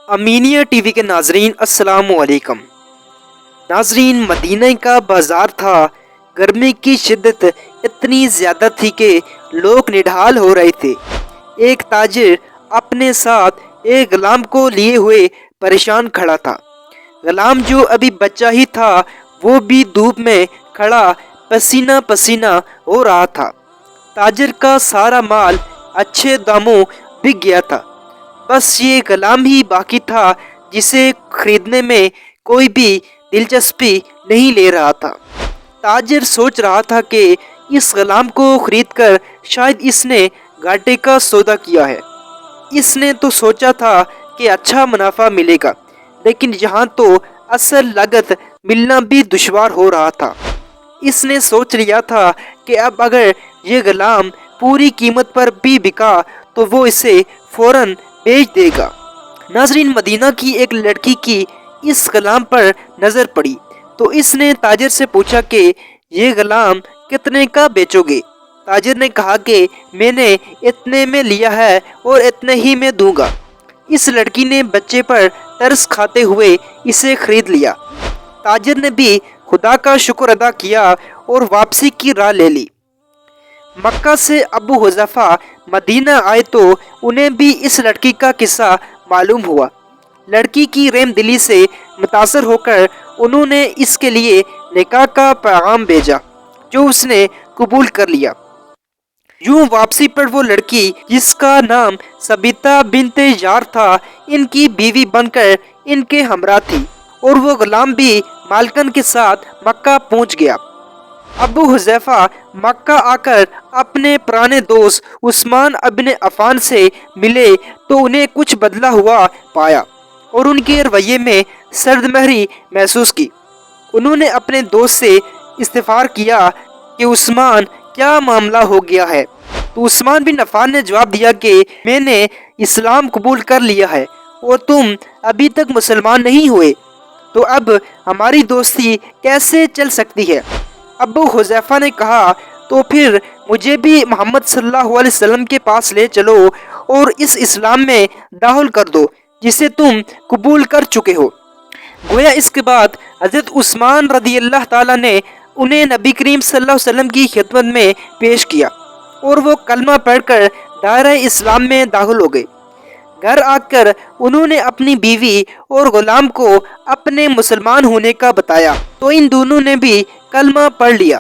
امینیہ T V کے ناظرین السلام علیکم۔ ناظرین، مدینہ کا بازار تھا۔ گرمی کی شدت اتنی زیادہ تھی کہ لوگ نڈھال ہو رہے تھے۔ ایک تاجر اپنے ساتھ ایک غلام کو لیے ہوئے پریشان کھڑا تھا۔ غلام جو ابھی بچہ ہی تھا وہ بھی دھوپ میں کھڑا پسینہ پسینہ ہو رہا تھا۔ تاجر کا سارا مال اچھے داموں بک گیا تھا، بس یہ غلام ہی باقی تھا جسے خریدنے میں کوئی بھی دلچسپی نہیں لے رہا تھا۔ تاجر سوچ رہا تھا کہ اس غلام کو خرید کر شاید اس نے گھاٹے کا سودا کیا ہے۔ اس نے تو سوچا تھا کہ اچھا منافع ملے گا، لیکن یہاں تو اصل لاگت ملنا بھی دشوار ہو رہا تھا۔ اس نے سوچ لیا تھا کہ اب اگر یہ غلام پوری قیمت پر بھی بکا تو وہ اسے فوراً بیچ دے گا۔ ناظرین، مدینہ کی ایک لڑکی کی اس غلام پر نظر پڑی تو اس نے تاجر سے پوچھا کہ یہ غلام کتنے کا بیچو گے؟ تاجر نے کہا کہ میں نے اتنے میں لیا ہے اور اتنے ہی میں دوں گا۔ اس لڑکی نے بچے پر ترس کھاتے ہوئے اسے خرید لیا۔ تاجر نے بھی خدا کا شکر ادا کیا اور واپسی کی راہ لے لی۔ مکہ سے ابو حذیفہ مدینہ آئے تو انہیں بھی اس لڑکی کا قصہ معلوم ہوا۔ لڑکی کی رحم دلی سے متاثر ہو کر انہوں نے اس کے لیے نکاح کا پیغام بھیجا، جو اس نے قبول کر لیا۔ یوں واپسی پر وہ لڑکی، جس کا نام ثبیتہ بنت یار تھا، ان کی بیوی بن کر ان کے ہمراہ تھی، اور وہ غلام بھی مالکن کے ساتھ مکہ پہنچ گیا۔ ابو حذیفہ مکہ آ کر اپنے پرانے دوست عثمان ابن عفان سے ملے تو انہیں کچھ بدلا ہوا پایا اور ان کے رویے میں سرد مہری محسوس کی۔ انہوں نے اپنے دوست سے استفسار کیا کہ عثمان، کیا معاملہ ہو گیا ہے؟ تو عثمان بن عفان نے جواب دیا کہ میں نے اسلام قبول کر لیا ہے اور تم ابھی تک مسلمان نہیں ہوئے، تو اب ہماری دوستی کیسے چل سکتی ہے؟ ابو حذیفہ نے کہا تو پھر مجھے بھی محمد صلی اللہ علیہ وسلم کے پاس لے چلو اور اس اسلام میں داخل کر دو جسے تم قبول کر چکے ہو۔ گویا اس کے بعد حضرت عثمان رضی اللہ تعالیٰ نے انہیں نبی کریم صلی اللہ علیہ وسلم کی خدمت میں پیش کیا اور وہ کلمہ پڑھ کر دائرہ اسلام میں داخل ہو گئے۔ گھر آ کر انہوں نے اپنی بیوی اور غلام کو اپنے مسلمان ہونے کا بتایا تو ان دونوں نے بھی کلمہ پڑھ لیا۔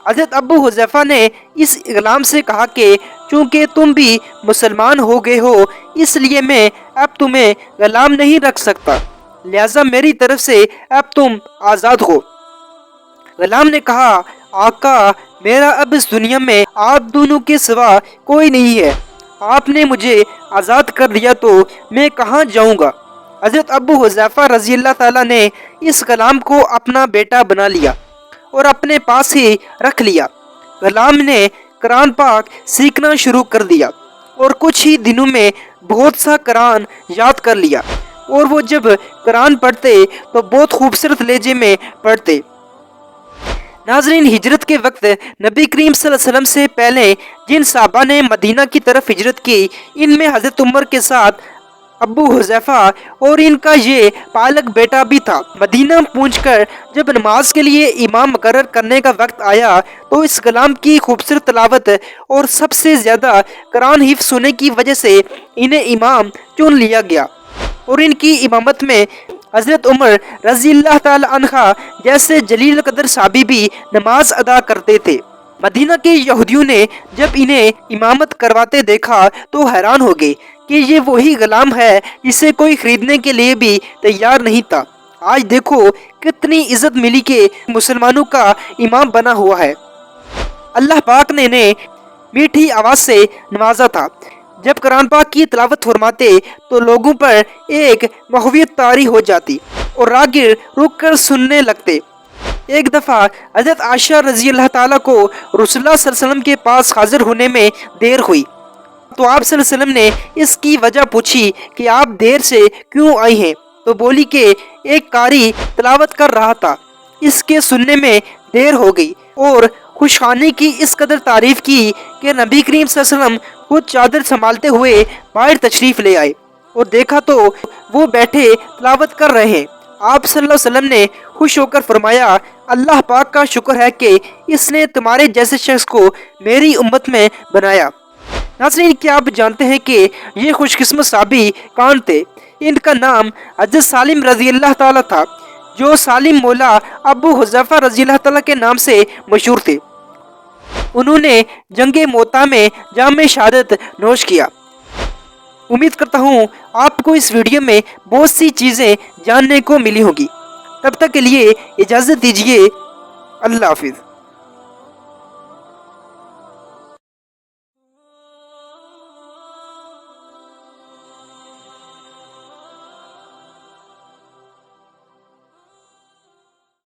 حضرت ابو حذیفہ نے اس غلام سے کہا کہ چونکہ تم بھی مسلمان ہو گئے ہو، اس لیے میں اب تمہیں غلام نہیں رکھ سکتا، لہذا میری طرف سے اب تم آزاد ہو۔ غلام نے کہا، آقا، میرا اب اس دنیا میں آپ دونوں کے سوا کوئی نہیں ہے، آپ نے مجھے آزاد کر دیا تو میں کہاں جاؤں گا؟ حضرت ابو حذیفہ رضی اللہ تعالیٰ نے اس غلام کو اپنا بیٹا بنا لیا اور اپنے پاس ہی رکھ لیا۔ غلام نے قرآن پاک سیکھنا شروع کر دیا اور کچھ ہی دنوں میں بہت سا قرآن یاد کر لیا، اور وہ جب قرآن پڑھتے تو بہت خوبصورت لہجے میں پڑھتے۔ ناظرین، ہجرت کے وقت نبی کریم صلی اللہ علیہ وسلم سے پہلے جن صحابہ نے مدینہ کی طرف ہجرت کی، ان میں حضرت عمر کے ساتھ ابو حذیفہ اور ان کا یہ پالک بیٹا بھی تھا۔ مدینہ پہنچ کر جب نماز کے لیے امام مقرر کرنے کا وقت آیا تو اس غلام کی خوبصورت تلاوت اور سب سے زیادہ قرآن حفظ ہونے کی وجہ سے انہیں امام چن لیا گیا، اور ان کی امامت میں حضرت عمر رضی اللہ تعالی عنہ جیسے جلیل قدر صحابی بھی نماز ادا کرتے تھے۔ مدینہ کے یہودیوں نے جب انہیں امامت کرواتے دیکھا تو حیران ہو گئے کہ یہ وہی غلام ہے جسے کوئی خریدنے کے لیے بھی تیار نہیں تھا۔ آج دیکھو کتنی عزت ملی کہ مسلمانوں کا امام بنا ہوا ہے۔ اللہ پاک نے انہیں میٹھی آواز سے نوازا تھا۔ جب قرآن پاک کی تلاوت فرماتے تو لوگوں پر ایک محویت طاری ہو جاتی اور راگیر رک کر سننے لگتے۔ ایک دفعہ حضرت عائشہ رضی اللہ تعالیٰ کو رسول اللہ صلی اللہ علیہ وسلم کے پاس حاضر ہونے میں دیر ہوئی تو آپ صلی اللہ علیہ وسلم نے اس کی وجہ پوچھی کہ آپ دیر سے کیوں آئی ہیں؟ تو بولی کہ ایک قاری تلاوت کر رہا تھا، اس کے سننے میں دیر ہو گئی، اور خوشخانی کی اس قدر تعریف کی کہ نبی کریم صلی اللہ علیہ وسلم خود چادر سنبھالتے ہوئے باہر تشریف لے آئے اور دیکھا تو وہ بیٹھے تلاوت کر رہے ہیں۔ آپ صلی اللہ علیہ وسلم نے خوش ہو کر فرمایا، اللہ پاک کا شکر ہے کہ اس نے تمہارے جیسے شخص کو میری امت میں بنایا۔ ناظرین، کیا آپ جانتے ہیں کہ یہ خوش قسمت صحابی کون تھے؟ ان کا نام حضرت سالم رضی اللہ تعالیٰ تھا، جو سالم مولا ابو حذیفہ رضی اللہ تعالیٰ کے نام سے مشہور تھے۔ انہوں نے جنگ موتا میں جام شہادت نوش کیا۔ امید کرتا ہوں آپ کو اس ویڈیو میں بہت سی چیزیں جاننے کو ملی ہوگی۔ تب تک کے لیے اجازت دیجیے، اللہ حافظ۔